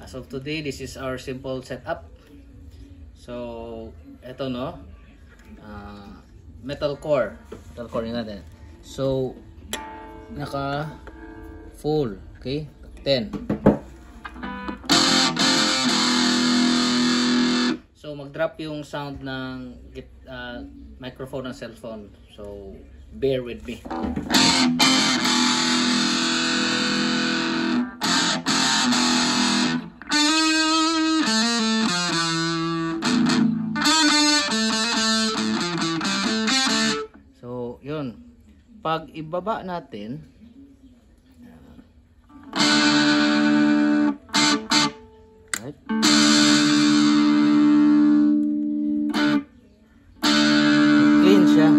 As of today, this is our simple setup. So, eto no, metal core yun natin. So, naka full, okay, 10. So, mag-drop yung sound ng microphone ng cellphone. So, bear with me. So, yun. Pag ibaba natin, right? Clean siya.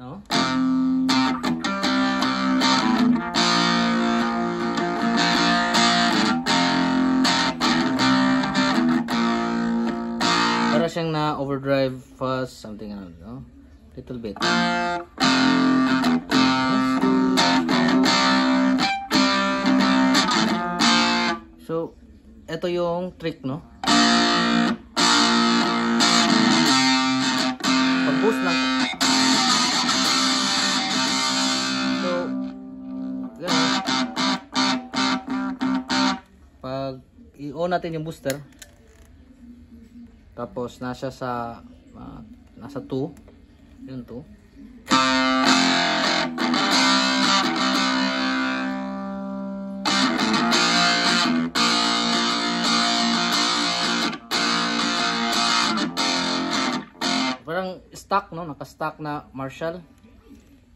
No? Para siyang na overdrive fast, something ano, no? Little bit. So, ito yung trick, no? Pag-boost lang. So, ganun. Pag i-on natin yung booster, tapos nasa 2, yun 2. Parang stock, no? Naka-stock na Marshall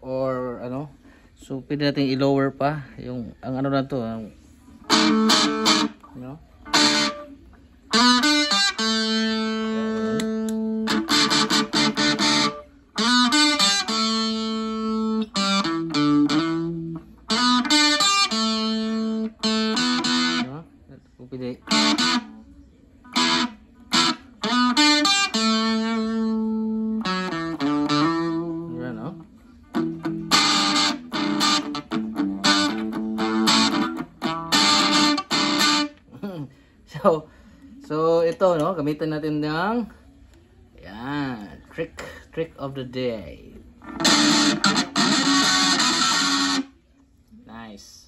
or ano. So pwede natin i-lower pa yung ang ano na to, no? Pwede. Ayan, no? So ito, no, gamitin natin ng yan, trick of the day. Nice.